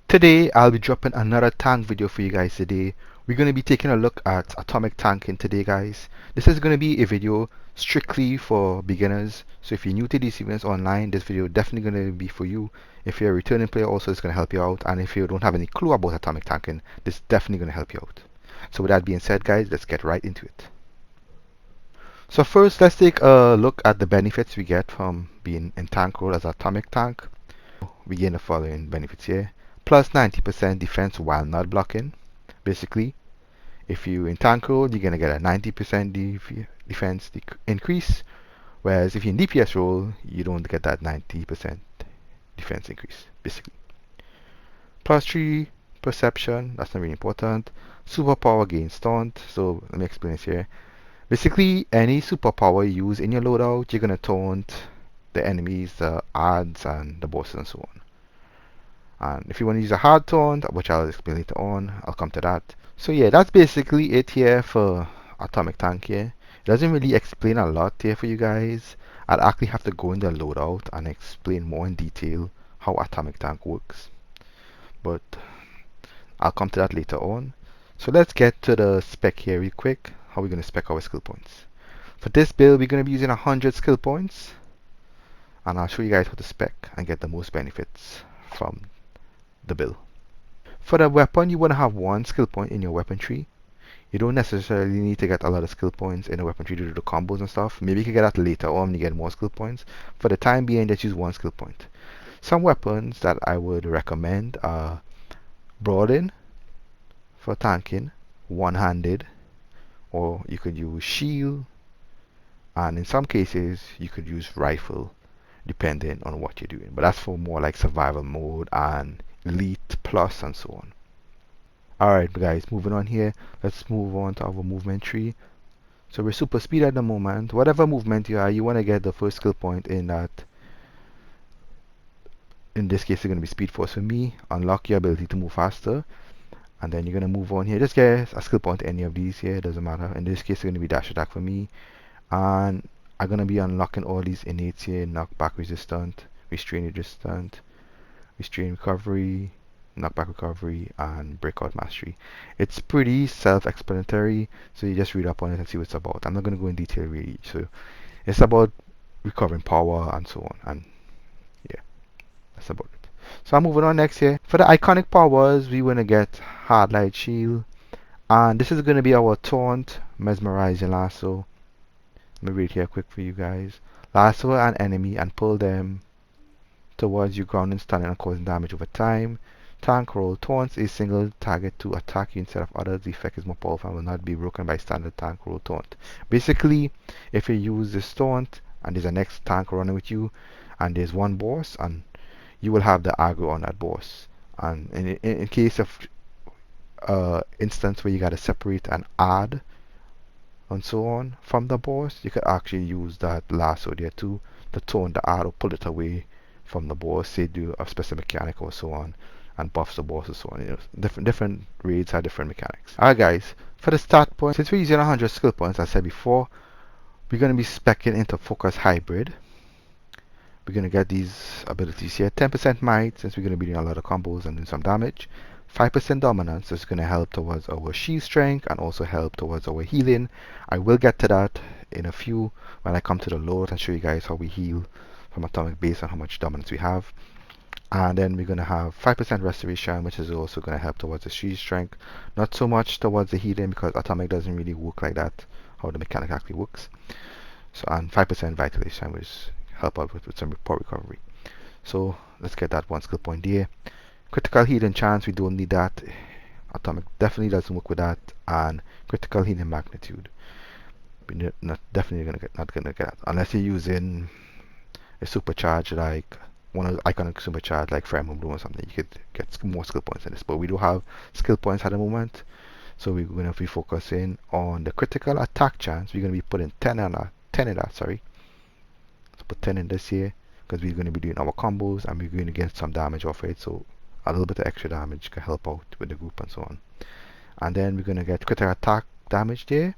Today I'll be dropping another tank video for you guys today. We're going to be taking a look at atomic tanking today, guys. This is going to be a video strictly for beginners. So if you're new to DCUO online, this video definitely going to be for you. If you're a returning player, also it's going to help you out. And if you don't have any clue about atomic tanking, this is definitely going to help you out. So with that being said, guys, let's get right into it. So first, let's take a look at the benefits we get from being in tank role as atomic tank. We gain the following benefits here. Plus 90% defense while not blocking. Basically, if you in tank role, you're going to get a 90% defense increase. Whereas if you're in DPS role, you don't get that 90% defense increase, basically. Plus 3 perception, that's not really important. Superpower gains taunt, so let me explain this here. Basically, any superpower you use in your loadout, you're going to taunt the enemies, the adds, and the bosses and so on. And if you want to use a hard taunt, which I'll explain later on, I'll come to that. So yeah, that's basically it here for atomic tank here. It doesn't really explain a lot here for you guys. I'll actually have to go in the loadout and explain more in detail how atomic tank works. But I'll come to that later on. So let's get to the spec here real quick. How we're going to spec our skill points. For this build, we're going to be using 100 skill points. And I'll show you guys how to spec and get the most benefits from the build. For the weapon, you want to have one skill point in your weapon tree. You don't necessarily need to get a lot of skill points in a weapon tree to do the combos and stuff. Maybe you can get that later on when you get more skill points. For the time being, just use one skill point. Some weapons that I would recommend are Broaden for tanking, one-handed, or you could use shield, and in some cases you could use rifle depending on what you're doing, but that's for more like survival mode and elite plus and so on. Alright guys, moving on here, let's move on to our movement tree. So we're super speed at the moment. Whatever movement you are, you want to get the first skill point in that. In this case, it's going to be speed force for me. Unlock your ability to move faster, and then you're going to move on here. Just get a skill point to any of these here, doesn't matter. In this case, it's going to be dash attack for me, and I'm going to be unlocking all these innates here: knockback resistant, restrain resistant, restrain recovery, knockback recovery, and breakout mastery. It's pretty self-explanatory, so you just read up on it and see what it's about. I'm not going to go in detail really. So it's about recovering power and so on, and yeah, that's about it. So I'm moving on next here. For the iconic powers, we want to get hard light shield, and this is going to be our taunt, mesmerizing lasso. Let me read here quick for you guys. Lasso an enemy and pull them towards you, grounding, stunning, and causing damage over time. Tank roll taunts a single target to attack you instead of others. The effect is more powerful and will not be broken by standard tank roll taunt. Basically, if you use this taunt and there's a next tank running with you and there's one boss, and you will have the aggro on that boss. And in case of instance where you gotta separate and add and so on from the boss, you could actually use that lasso there too to taunt the add or pull it away from the boss, say do a special mechanic or so on, and buffs the boss and so on. You know, different raids have different mechanics. Alright guys, for the start point, since we're using 100 skill points, as I said before, we're going to be speccing into focus hybrid. We're going to get these abilities here. 10% might, since we're going to be doing a lot of combos and doing some damage. 5% dominance, so it's going to help towards our shield strength and also help towards our healing. I will get to that in a few when I come to the load and show you guys how we heal from atomic based on how much dominance we have. And then we're going to have 5% restoration, which is also going to help towards the shield strength. Not so much towards the healing, because atomic doesn't really work like that, how the mechanic actually works. So, and 5% vitalization, which help out with some report recovery. So let's get that one skill point there. Critical healing chance, we don't need that. Atomic definitely doesn't work with that. And critical healing magnitude, we're definitely not gonna get that unless you're using a supercharge, like one of the iconic supercharge like Fire Blue or something. You could get more skill points in this, but we do have skill points at the moment, so we're going to be focusing on the critical attack chance. We're going to be putting 10 in that, sorry. Let's put 10 in this here, because we're going to be doing our combos and we're going to get some damage off it, so a little bit of extra damage can help out with the group and so on. And then we're going to get critical attack damage there,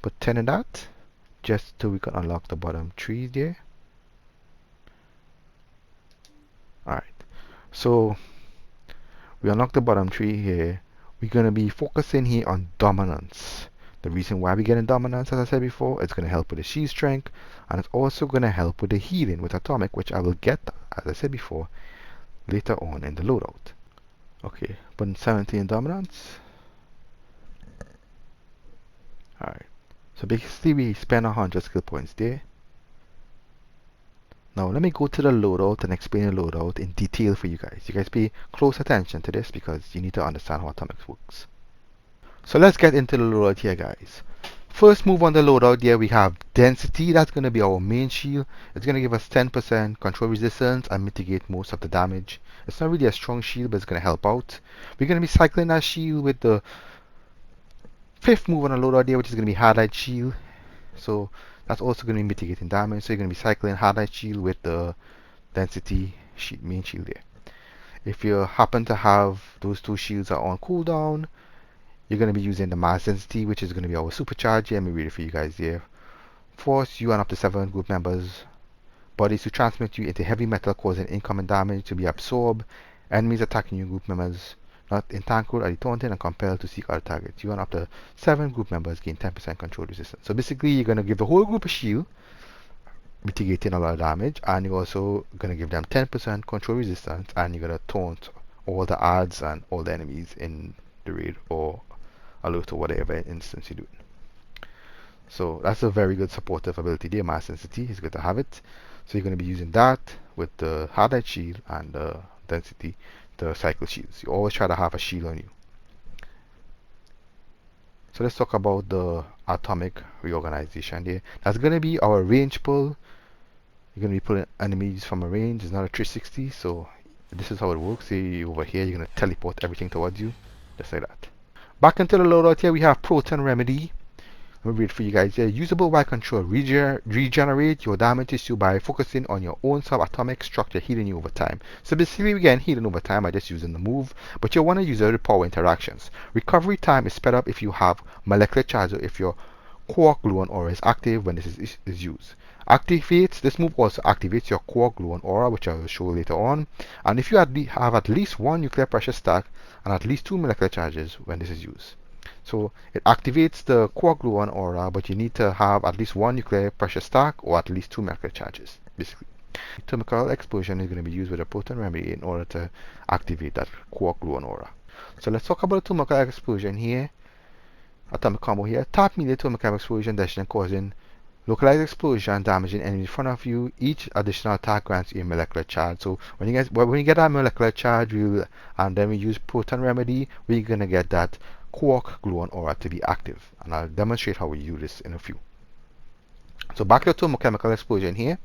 put 10 in that, just so we can unlock the bottom 3 there. Alright, so we unlock the bottom three here. We're going to be focusing here on dominance. The reason why we're getting dominance, as I said before, it's going to help with the shield strength, and it's also going to help with the healing with atomic, which I will get, as I said before, later on in the loadout. Okay, putting 17 dominance. Alright, so basically we spend 100 skill points there. Now let me go to the loadout and explain the loadout in detail for you guys. You guys pay close attention to this because you need to understand how atomics works. So let's get into the loadout here, guys. First move on the loadout here, we have density. That's going to be our main shield. It's going to give us 10% control resistance and mitigate most of the damage. It's not really a strong shield, but it's going to help out. We're going to be cycling that shield with the fifth move on the loadout here, which is going to be hard light shield. So that's also going to be mitigating damage. So you're going to be cycling hard light shield with the density main shield there. If you happen to have those two shields are on cooldown, you're going to be using the mass density, which is going to be our supercharge. Let me read it for you guys here. Force you and up to 7 group members bodies to transmit you into heavy metal, causing incoming damage to be absorbed. Enemies attacking you group members not entangled are taunted and compelled to seek other targets. You and up to 7 group members gain 10% control resistance. So basically you're going to give the whole group a shield, mitigating a lot of damage, and you're also going to give them 10% control resistance, and you're going to taunt all the odds and all the enemies in the raid or alert or whatever instance you do. So that's a very good supportive ability there. Mass density is good to have it. So you're going to be using that with the hard light shield and the density, the cycle shields. You always try to have a shield on you. So let's talk about the atomic reorganization there. That's going to be our range pull. You're going to be pulling enemies from a range. It's not a 360, so this is how it works. See over here, you're going to teleport everything towards you, just like that. Back into the loadout here, we have Proton Remedy. Let me read for you guys here. Usable while control. Regenerate your damage issue by focusing on your own subatomic structure, healing you over time. So basically, again, healing over time by just using the move, but you want to use it with power interactions. Recovery time is sped up if you have molecular charge or if your quark gluon aura is active when this is used. This move also activates your quark gluon aura, which I will show later on. And if you have at least 1 nuclear pressure stack and at least 2 molecular charges when this is used. So it activates the quark gluon aura, but you need to have at least 1 nuclear pressure stack or at least 2 molecular charges, basically. Chemical explosion is going to be used with a proton remedy in order to activate that quark gluon aura. So let's talk about the chemical explosion here. Atomic combo here. Tap melee chemical explosion destination causing localized explosion damaging enemies in front of you. Each additional attack grants you a molecular charge. So when you get that molecular charge, and then we use proton remedy, we're gonna get that quark gluon aura to be active, and I'll demonstrate how we use this in a few. So back to thermochemical explosion here.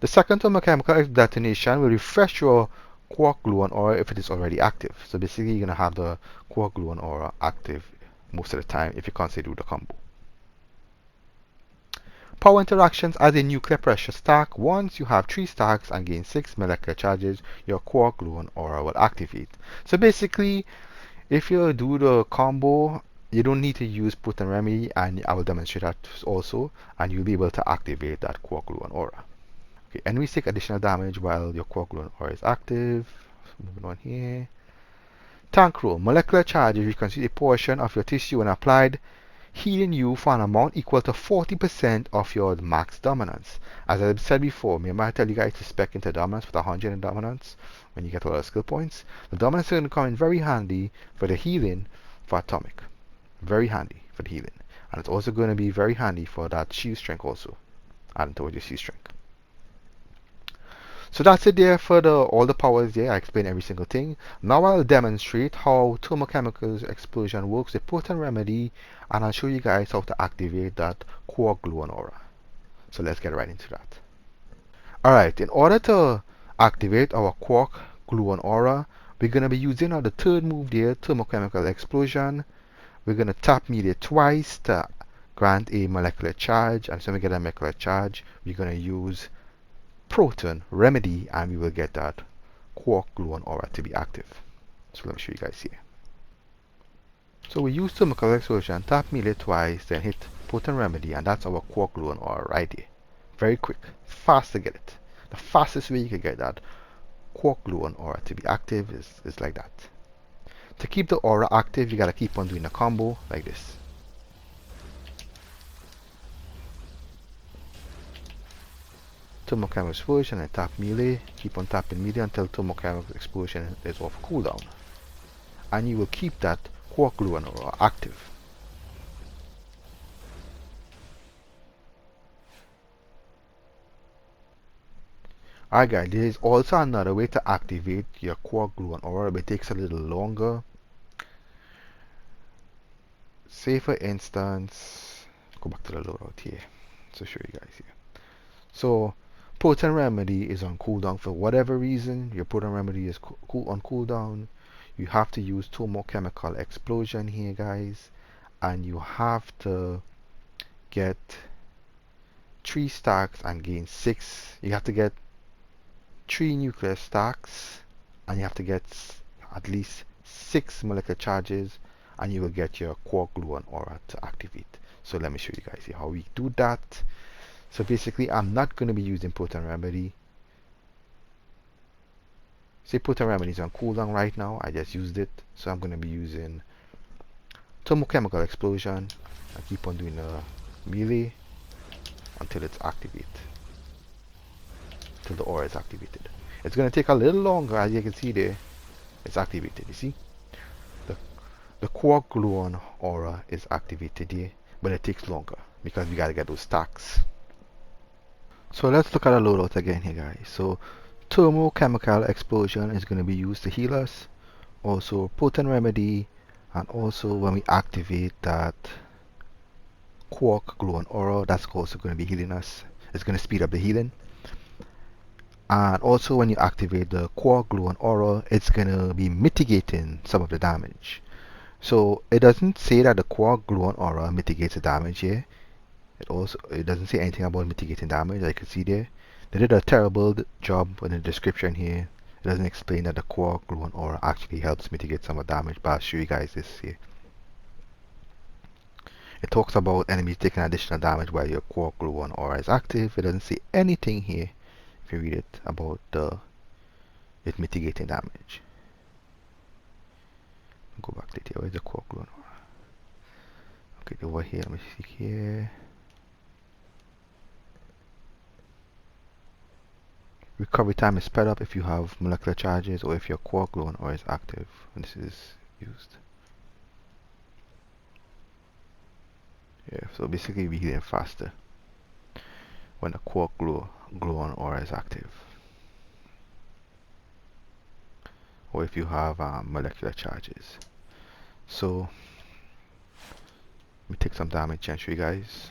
The second thermochemical detonation will refresh your quark gluon aura if it is already active. So basically you're gonna have the quark gluon aura active most of the time if you can't say do the combo. Power interactions as a nuclear pressure stack. Once you have 3 stacks and gain 6 molecular charges, your quark gluon aura will activate. So basically, if you do the combo, you don't need to use proton remedy, and I will demonstrate that also, and you'll be able to activate that quark gluon aura. Okay, enemies take additional damage while your quark gluon aura is active. So moving on here. Tank roll. Molecular charges reconstitute a portion of your tissue when applied, healing you for an amount equal to 40% of your max dominance. As I said before, remember I tell you guys to spec into dominance with 100 in dominance when you get all the skill points. The dominance is going to come in very handy for the healing for atomic. Very handy for the healing. And it's also going to be very handy for that shield strength also. Adding towards your shield strength. So that's it there for all the powers there. I explained every single thing. Now I'll demonstrate how thermochemical explosion works with proton remedy, and I'll show you guys how to activate that quark gluon aura. So let's get right into that. Alright, in order to activate our quark gluon aura, we're going to be using the third move there, thermochemical explosion. We're going to tap media twice to grant a molecular charge, and so when we get a molecular charge, we're going to use proton remedy, and we will get that quark gluon aura to be active. So let me show you guys here. So we use chemical explosion, tap melee twice, then hit proton remedy, and that's our quark gluon aura right here. Very quick, fast to get it. The fastest way you can get that quark gluon aura to be active is like that. To keep the aura active, you gotta keep on doing a combo like this. Thermochemical explosion and tap melee. Keep on tapping melee until thermochemical explosion is off cooldown. And you will keep that quark gluon aura active. Alright guys, there is also another way to activate your quark gluon aura, but it takes a little longer. Say for instance, go back to the loadout here to show you guys here. So Potent Remedy is on cooldown for whatever reason. Your Potent Remedy is on cooldown. You have to use Thermochemical Explosion here, guys, and you have to get 3 stacks and gain 6. You have to get 3 nuclear stacks, and you have to get at least 6 molecular charges, and you will get your quark gluon aura to activate. So let me show you guys here how we do that. So basically, I'm not going to be using Potent Remedy. Say Potent Remedy is on cooldown right now. I just used it, so I'm going to be using Thermochemical Explosion. I keep on doing a melee until it's activated, till the aura is activated. It's going to take a little longer, as you can see there. It's activated, you see? The quark gluon aura is activated here, but it takes longer because we got to get those stacks. So let's look at a loadout again here, guys. So Thermochemical Explosion is going to be used to heal us. Also Potent Remedy, and also when we activate that quark gluon aura, that's also going to be healing us. It's going to speed up the healing. And also when you activate the quark gluon aura, it's going to be mitigating some of the damage. So it doesn't say that the quark gluon aura mitigates the damage here. It doesn't say anything about mitigating damage. I can see there. They did a terrible job in the description here. It doesn't explain that the quark gluon aura actually helps mitigate some of the damage, but I'll show you guys this here. It talks about enemies taking additional damage while your quark gluon aura is active. It doesn't say anything here, if you read it, about it mitigating damage. Go back to here. Where's the quark gluon aura? Okay, over here. Let me see here. Recovery time is sped up if you have molecular charges or if your quark gluon aura is active when this is used. Yeah, so basically we're healing faster when the quark gluon aura is active, or if you have molecular charges. So let me take some damage and show you guys.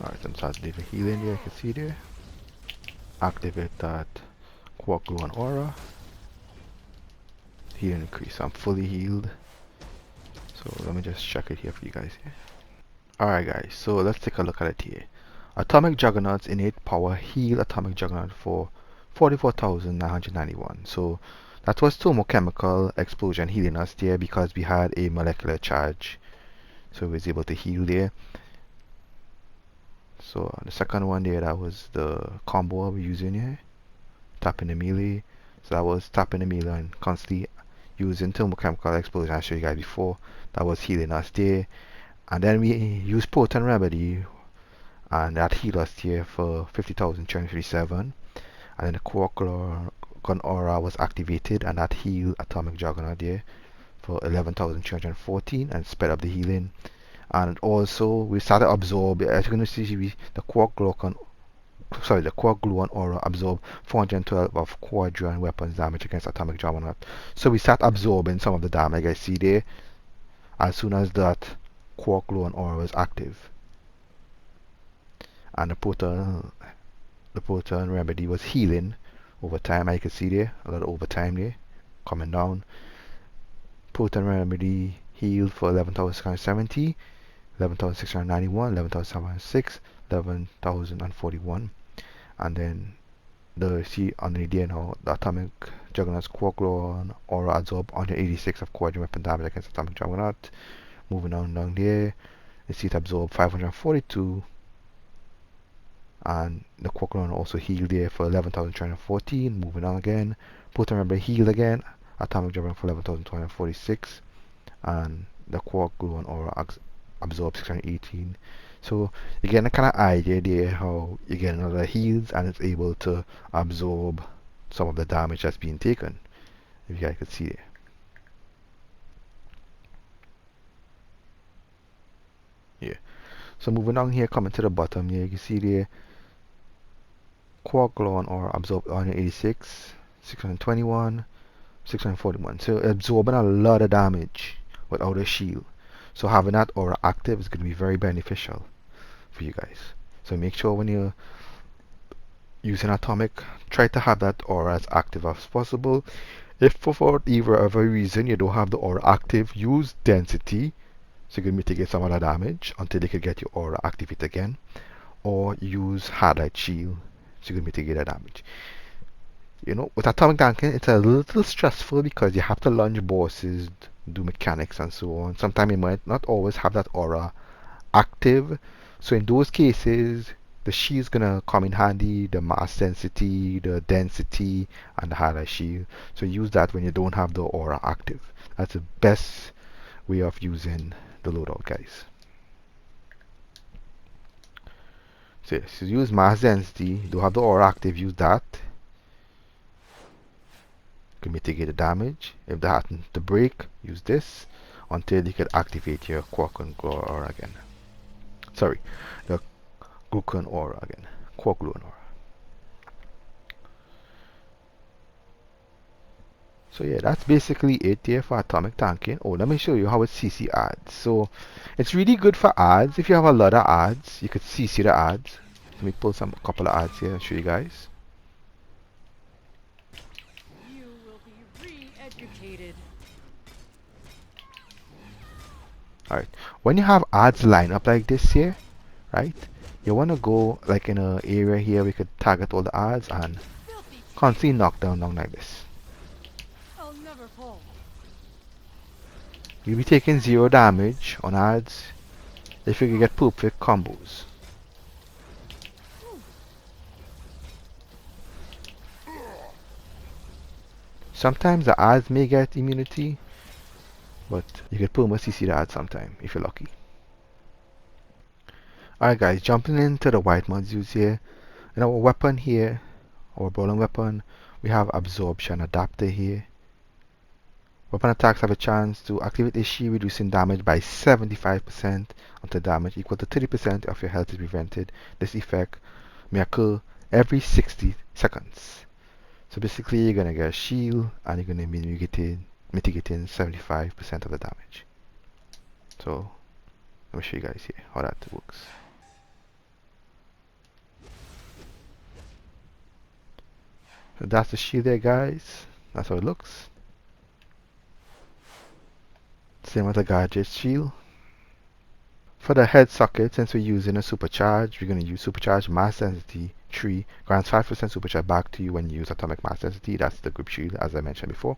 Alright, I'm starting to do the healing here, you can see there. Activate that quark gluon aura. Healing increase. I'm fully healed. So let me just check it here for you guys here. Alright guys, so let's take a look at it here. Atomic Juggernaut's innate power heal Atomic Juggernaut for 44,991. So that was Thermochemical Explosion healing us there because we had a molecular charge. So we was able to heal there. So the second one there, that was the combo we're using here. Tapping the melee. So that was tapping the melee and constantly using Thermochemical Explosion I showed you guys before. That was healing us there. And then we used Potent Remedy, and that healed us here for 50,257. And then the quark gluon aura was activated, and that healed Atomic Juggernaut there for 11,314 and sped up the healing. And also we started absorb, as you can see, the quark gluon aura absorbed 412 of quadrant weapons damage against Atomic Juggernaut. So we start absorbing some of the damage I see there as soon as that quark gluon aura was active. And the Potent Remedy was healing over time. I can see there a lot of overtime there coming down. Potent Remedy healed for 11,670, 11,691, 11,706, 11,041. And then the see underneath there now, the Atomic Juggernaut's quark gluon aura absorbed 186 of quadrant weapon damage against Atomic Juggernaut. Moving on down there, you see it absorbed 542, and the quark gluon also healed there for 11,314. Moving on again, Proton remember healed again. Atomic drop for 11,246. And the quark gluon aura absorb 618. So you get a kind of idea there how you get another heals and it's able to absorb some of the damage that's being taken. If you guys could see there. Yeah. So moving on here, coming to the bottom here, you can see there quark gluon aura absorb 186, 621, 641. So absorbing a lot of damage without a shield. So having that aura active is going to be very beneficial for you guys. So make sure when you're using atomic, try to have that aura as active as possible. If for whatever reason you don't have the aura active, use density so you can mitigate some of the damage until you can get your aura activate again, or use hard light shield so you can mitigate the damage. You know, with atomic tanking, it's a little stressful because you have to launch bosses, do mechanics and so on. Sometimes you might not always have that aura active. So in those cases, the shield is gonna come in handy, the mass density, the density, and the higher shield. So use that when you don't have the aura active. That's the best way of using the loadout, guys. So yes, use mass density, don't have the aura active, use that. You can mitigate the damage. If that happens to break, use this until you can activate your quark and glow aura again. Sorry, the gluon aura again. Quark gluon aura. So yeah, that's basically it here for atomic tanking. Oh, let me show you how it CC adds. So it's really good for ads. If you have a lot of ads, you could CC the ads. Let me pull some couple of ads here and show you guys. You will be re-educated. Alright, when you have ads line up like this here, right, you want to go like in an area here we could target all the ads and constantly knock down like this. I'll never fall. You'll be taking 0 damage on ads if you can get perfect combos. Sometimes the ads may get immunity, but you can perma CC the ad sometime if you're lucky. Alright guys, jumping into the white modules here. In our weapon here, our brawling weapon, we have absorption adapter here. Weapon attacks have a chance to activate a shield reducing damage by 75% until damage equal to 30% of your health is prevented. This effect may occur every 60 seconds. So basically you're going to get a shield and you're going to be mitigating 75% of the damage. So let me show you guys here how that works. So that's the shield there, guys. That's how it looks. Same with the gadget shield. For the head socket, since we're using a supercharge, we're going to use supercharge mass density 3. Grants 5% supercharge back to you when you use atomic mass density. That's the grip shield, as I mentioned before.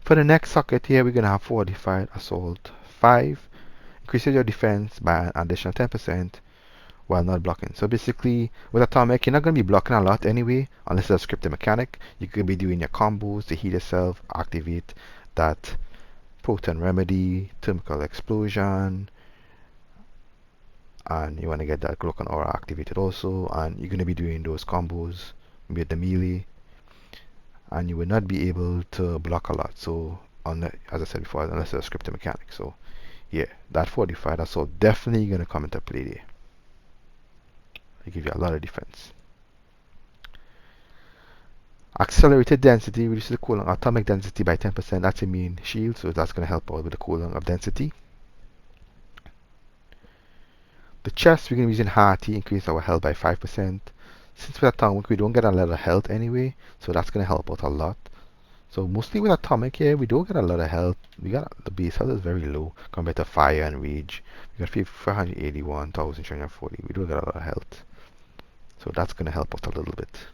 For the next socket here, we're going to have fortified assault 5. Increases your defense by an additional 10% while not blocking. So basically, with atomic, you're not going to be blocking a lot anyway, unless it's a scripted mechanic. You could be doing your combos to heal yourself, activate that proton remedy, thermal explosion, and you want to get that Glock aura activated also, and you're going to be doing those combos with the melee, and you will not be able to block a lot. So as I said before, unless it's a scripted mechanic. So yeah, that fortified assault definitely going to come into play there. It gives you a lot of defense. Accelerated density reduces the cooldown atomic density by 10%. That's a main shield, so that's going to help out with the cooldown of density. The chest, we're going to be using Hearty, increase our health by 5%. Since with atomic, we don't get a lot of health anyway, so that's going to help out a lot. So mostly with atomic here, we don't get a lot of health. We got the base health is very low compared to fire and rage. We got 581,340. We don't get a lot of health, so that's going to help out a little bit.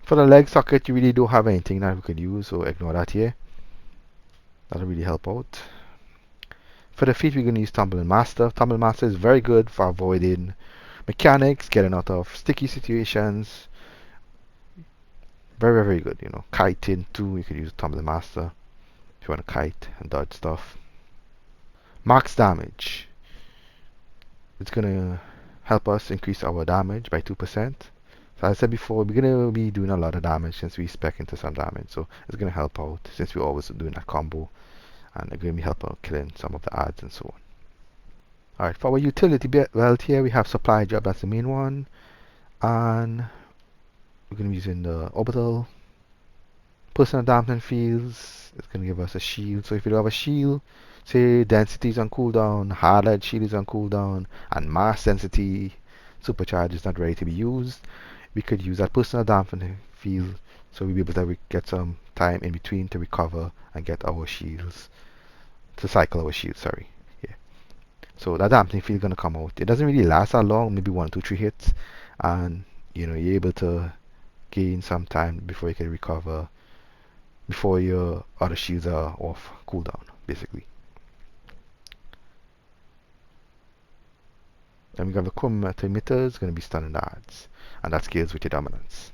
For the leg socket, you really don't have anything that we could use, so ignore that here. That'll really help out. For the feet, we're going to use Tumbling Master. Tumbling Master is very good for avoiding mechanics, getting out of sticky situations. Very, very good. You know, kiting too. You could use Tumbling Master if you want to kite and dodge stuff. Max damage. It's going to help us increase our damage by 2%. So as I said before, we're going to be doing a lot of damage since we spec into some damage. So it's going to help out since we're always doing that combo. And it's going to be helping out killing some of the adds and so on. Alright, for our utility belt here, we have supply job, that's the main one. And we're going to be using the orbital. Personal dampening fields, it's going to give us a shield. So if you do have a shield, say density is on cooldown, highlight shield is on cooldown, and mass density supercharge is not ready to be used, we could use that personal dampening field so we'll be able to get some time in between to recover and get our shields, to cycle our shields, sorry. Yeah. So that dampening field is going to come out. It doesn't really last that long, maybe 1, 2, 3 hits, and you know, you're able to gain some time before you can recover, before your other shields are off cooldown, basically. Then we have the chronometer emitter, is going to be standard adds, and that scales with your dominance.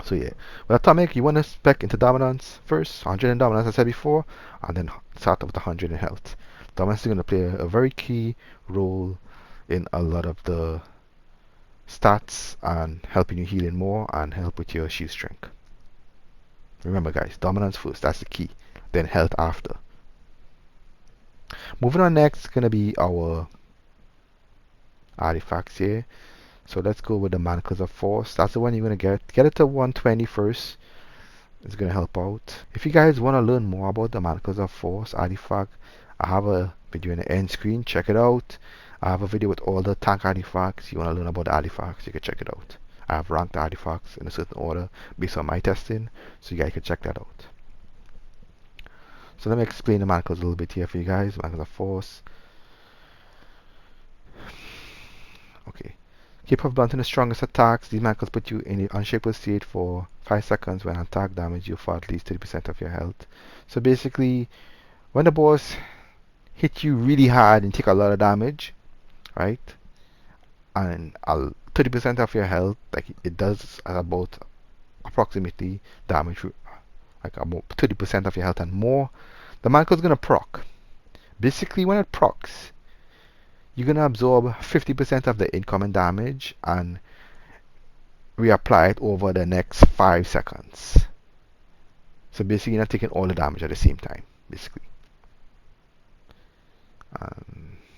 So yeah, with atomic, you want to spec into dominance first, 100 in dominance, as I said before, and then start with 100 in health. Dominance is going to play a very key role in a lot of the stats and helping you healing more and help with your shield strength. Remember guys, dominance first, that's the key, then health after. Moving on, next is going to be our artifacts here. So let's go with the Manacles of Force. That's the one you're going to get it to 120 first. It's going to help out. If you guys want to learn more about the Manacles of Force artifact, I have a video in the end screen, check it out. I have a video with all the tank artifacts. You want to learn about the artifacts, you can check it out. I have ranked artifacts in a certain order based on my testing, so you guys can check that out. So let me explain the Manacles a little bit here for you guys. Manacles of Force. Okay. Keep up blunting the strongest attacks. These manacles put you in an unshakable state for 5 seconds. When attack damage you for at least 30% of your health. So basically, when the boss hit you really hard and take a lot of damage, right? And 30% of your health, like it does about approximately damage, like about 30% of your health and more, the manacle's gonna proc. Basically, when it procs, you're going to absorb 50% of the incoming damage and reapply it over the next 5 seconds. So basically you're not taking all the damage at the same time, basically.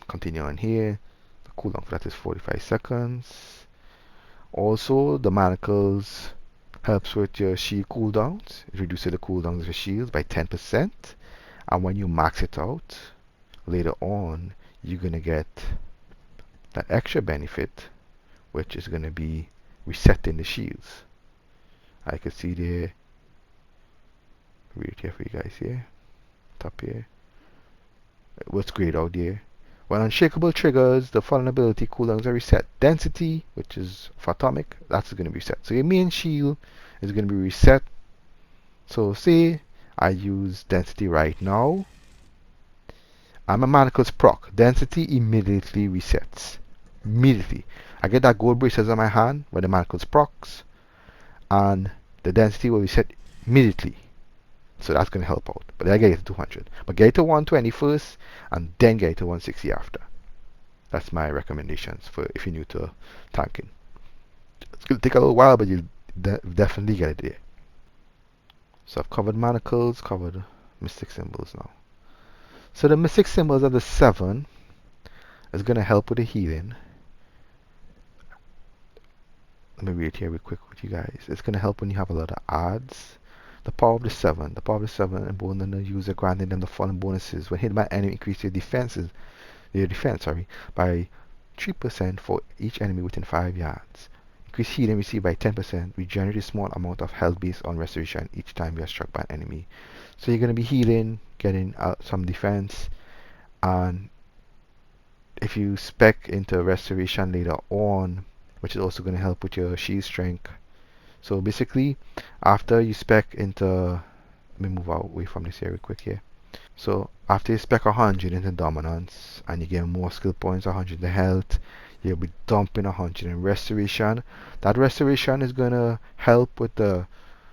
Continue on here. The cooldown for that is 45 seconds. Also, the manacles helps with your shield cooldowns. It reduces the cooldowns of your shields by 10%. And when you max it out, later on, you're going to get that extra benefit, which is going to be resetting the shields. I can see there, read it here for you guys here, top here. What's great out there. When unshakable triggers, the fallen ability cooldowns are reset. Density, which is for atomic, that's going to be reset. So your main shield is going to be reset. So say I use density right now. I'm a manacles proc. Density immediately resets. Immediately. I get that gold braces on my hand when the manacles procs, and the density will reset immediately. So that's going to help out. But then I get it to 200. But get it to 120 first, and then get it to 160 after. That's my recommendations for if you're new to tanking. It's going to take a little while, but you'll definitely get it there. So I've covered manacles, covered mystic symbols now. So the mystic symbols of the 7 is going to help with the healing. Let me read it here real quick with you guys. It's going to help when you have a lot of adds. The power of the 7. The power of the 7 embolden the user, granting them the following bonuses. When hit by enemy, increase their defense by 3% for each enemy within 5 yards. Increase healing received by 10%. Regenerate a small amount of health based on restoration each time you are struck by an enemy. So you're going to be healing, getting some defense, and if you spec into restoration later on, which is also going to help with your shield strength. So basically, after you spec into, let me move away from this area quick here. So After you spec 100 into dominance and you get more skill points, 100 in health, you'll be dumping 100 in restoration. That restoration is gonna help with the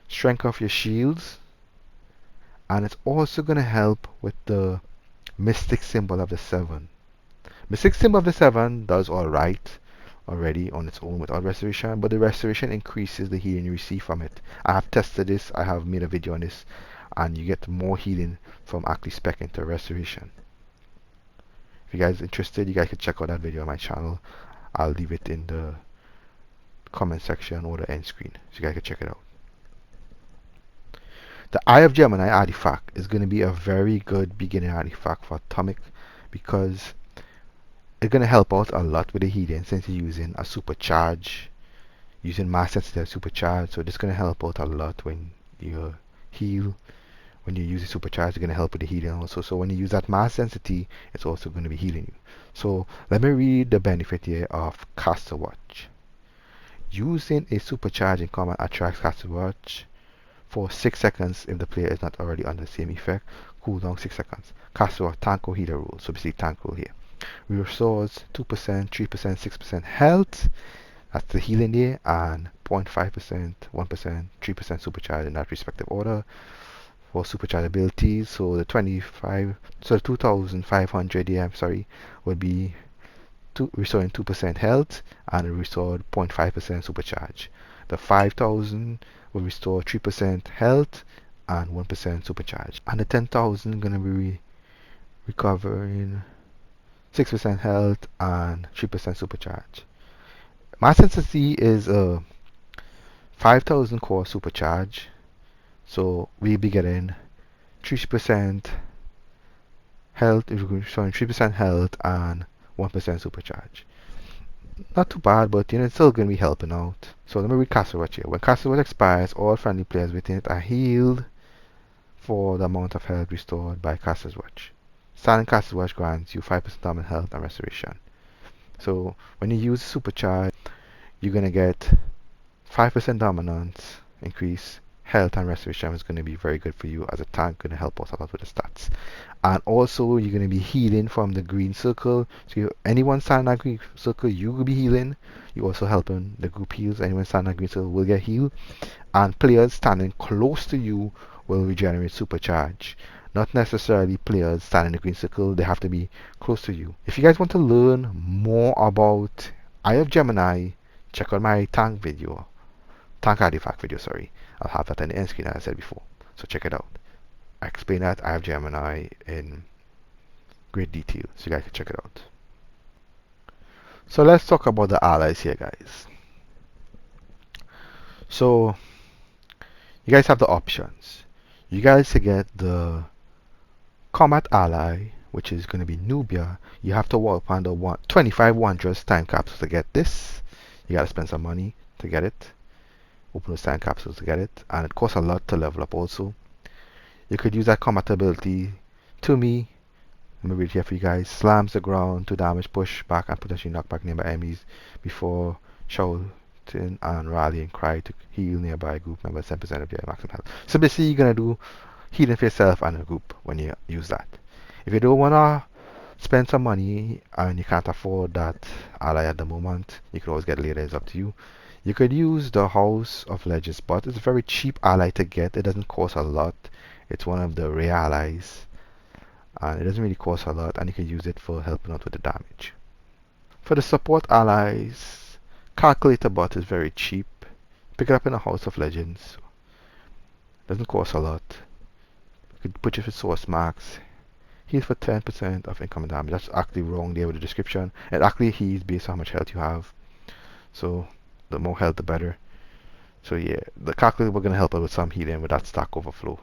strength of your shields, and it's also gonna help with the mystic symbol of the 7. Mystic symbol of the 7 does alright already on its own without restoration, but the restoration increases the healing you receive from it. I have tested this, I have made a video on this, and you get more healing from actually spec into restoration. If you guys are interested, you guys can check out that video on my channel. I'll leave it in the comment section or the end screen, so you guys can check it out. The Eye of Gemini artifact is going to be a very good beginning artifact for Atomic, because it's going to help out a lot with the healing since you're using a supercharge, using mass sensitive supercharge. So this is going to help out a lot when you heal. When you use the supercharge, it's going to help with the healing also. So when you use that mass density, it's also going to be healing you. So let me read the benefit here of Caster Watch. Using a supercharge in combat attracts Caster Watch for 6 seconds if the player is not already under the same effect. Cooldown 6 seconds. Caster Watch Tank or Healer rule. So basically Tank rule here. We restores 2%, 3%, 6% health. That's the healing there, and 0.5%, 1%, 3% supercharge in that respective order. For supercharge abilities, so the 2,500 sorry, would be restoring 2% health and restored 0.5% supercharge. The 5,000 will restore 3% health and 1% supercharge, and the 10,000 gonna be recovering 6% health and 3% supercharge. Mass Sensitivity is a 5,000 core supercharge, so we'll be getting 3% health, showing 3% health and 1% supercharge. Not too bad, but it's still going to be helping out. So let me read Caster Watch here. When Caster Watch expires, all friendly players within it are healed for the amount of health restored by Caster's Watch. Standing Caster's Watch grants you 5% dominant health and restoration. So when you use supercharge, you're going to get 5% dominance increase. Health and restoration is going to be very good for you as a tank, going to help us a lot with the stats. And also you're going to be healing from the green circle. So anyone standing in that green circle, you will be healing. You also helping the group heals. Anyone standing in that green circle will get healed. And players standing close to you will regenerate supercharge. Not necessarily players standing in the green circle, they have to be close to you. If you guys want to learn more about Eye of Gemini, check out my tank artifact video, sorry. I'll have that on the end screen as I said before. So check it out. I explain that Eye of Gemini in great detail, so you guys can check it out. So let's talk about the allies here, guys. So you guys have the options. You guys can get the combat ally, which is going to be Nubia. You have to work on the 25 wondrous time capsules to get this. You gotta spend some money to get it. Open those time capsules to get it, and it costs a lot to level up also. You could use that combat ability to me. Let me read it here for you guys. Slams the ground to damage, push back, and potentially knock back nearby enemies before shouting and rallying cry to heal nearby group members 10% of their maximum health. So basically you're gonna do healing for yourself and a group when you use that. If you don't wanna spend some money and you can't afford that ally at the moment, you can always get it later, it's up to you. You could use the House of Legends, but it's a very cheap ally to get. It doesn't cost a lot. It's one of the rare allies, and it doesn't really cost a lot, and you can use it for helping out with the damage. For the support allies, Calculator Bot is very cheap. Pick it up in the House of Legends. Doesn't cost a lot. You could put it for Source Max. Heals for 10% of incoming damage. That's actually wrong there with the description. It actually heals based on how much health you have. So the more health the better. So yeah, the calculator we're gonna help out with some healing with that stack overflow.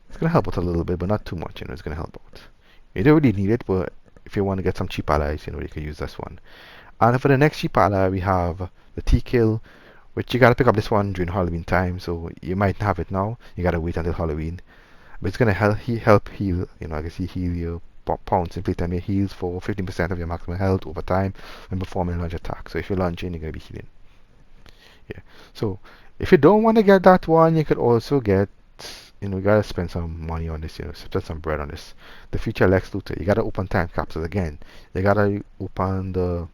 It's gonna help out a little bit, but not too much, it's gonna help out. You don't really need it, but if you want to get some cheap allies, you can use this one. And for the next cheap ally, we have the T-Kill, which you gotta pick up this one during Halloween time, so you might have it now. You gotta wait until Halloween. But it's gonna help heal, I guess heal your pounce and time your heals for 15% of your maximum health over time when performing a lunge attack. So if you're lunging, you're gonna be healing. Yeah. So if you don't want to get that one, you could also get you gotta spend some money on this, spend some bread on this. The future Lex Luthor, you gotta open time capsules again. You gotta open the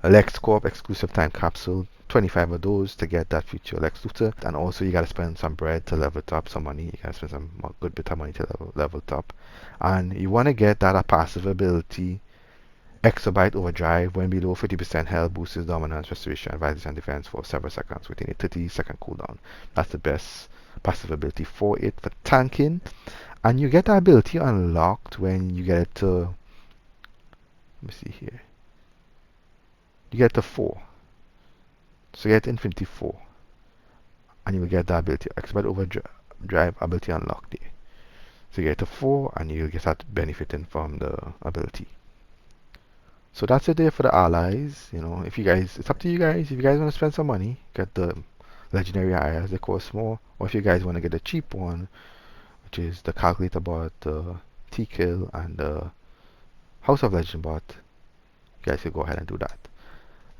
Lex Corp exclusive time capsule, 25 of those to get that future Lex Luthor. And also you gotta spend some bread to level it up, some money. You gotta spend some good bit of money to level it up. And you wanna get that a passive ability, Exabyte Overdrive, when below 50% health, boosts dominance, restoration, advantage, and defense for several seconds within a 30-second cooldown. That's the best passive ability for it for tanking. And you get that ability unlocked when you get it to, let me see here, you get to 4. So you get Infinity 4. And you will get that ability, Exabyte Overdrive ability unlocked there. So you get to 4 and you get that benefiting from the ability. So that's it there for the allies. If you guys, it's up to you guys. If you guys want to spend some money, get the legendary hires, they cost more. Or if you guys want to get the cheap one, which is the calculator bot, the T-Kill, and the House of Legend bot, you guys can go ahead and do that.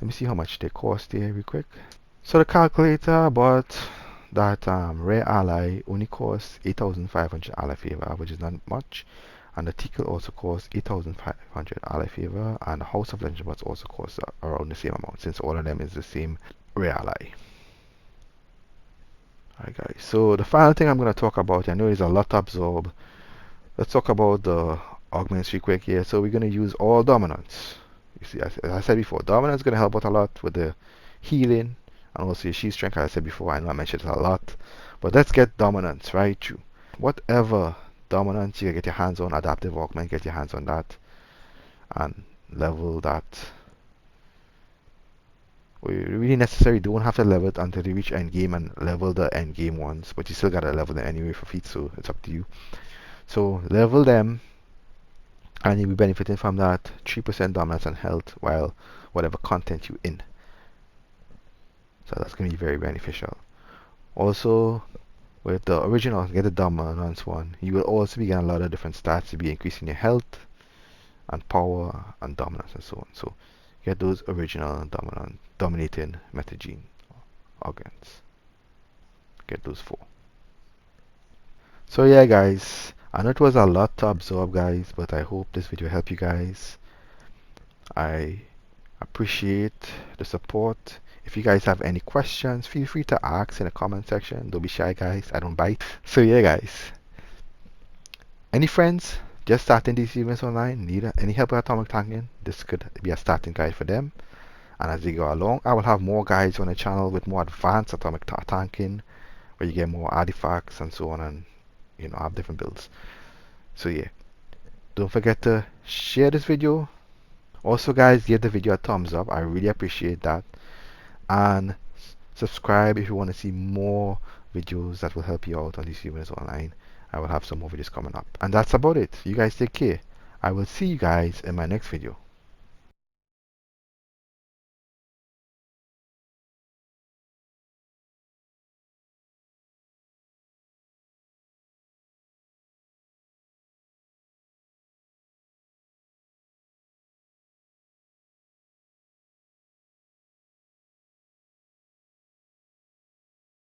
Let me see how much they cost here real quick. So the calculator bot, that rare ally, only costs 8,500 ally favor, which is not much. And the Tickle also costs 8,500 ally favor, and the House of Legend bots also costs around the same amount, since all of them is the same rare ally. Alright guys, so the final thing I'm going to talk about, I know there's a lot to absorb. Let's talk about the augments real quick here. So we're going to use all dominance. You see, as I said before, dominance is going to help out a lot with the healing, and also your shield strength, as I said before. I know I mentioned it a lot, but let's get dominance right through. Whatever dominance you can get your hands on, adaptive augment, get your hands on that and level that. We really necessarily don't have to level it until you reach end game and level the end game ones, but you still gotta level them anyway for feet, so it's up to you. So level them and you'll be benefiting from that 3% dominance and health while whatever content you in. So that's gonna be very beneficial. Also, with the original, get the dominance one, you will also be getting a lot of different stats to be increasing your health and power and dominance and so on. So get those original dominating metagene augments. Get those 4. So yeah guys, I know it was a lot to absorb guys, but I hope this video helped you guys. I appreciate the support. If you guys have any questions, feel free to ask in the comment section. Don't be shy guys, I don't bite. So yeah guys, any friends just starting DCUO online, need any help with atomic tanking, this could be a starting guide for them. And as we go along, I will have more guides on the channel with more advanced atomic tanking, where you get more artifacts and so on, and have different builds. So yeah, don't forget to share this video. Also guys, give the video a thumbs up, I really appreciate that. And subscribe if you want to see more videos that will help you out on DCUO online. I will have some more videos coming up. And that's about it. You guys take care. I will see you guys in my next video.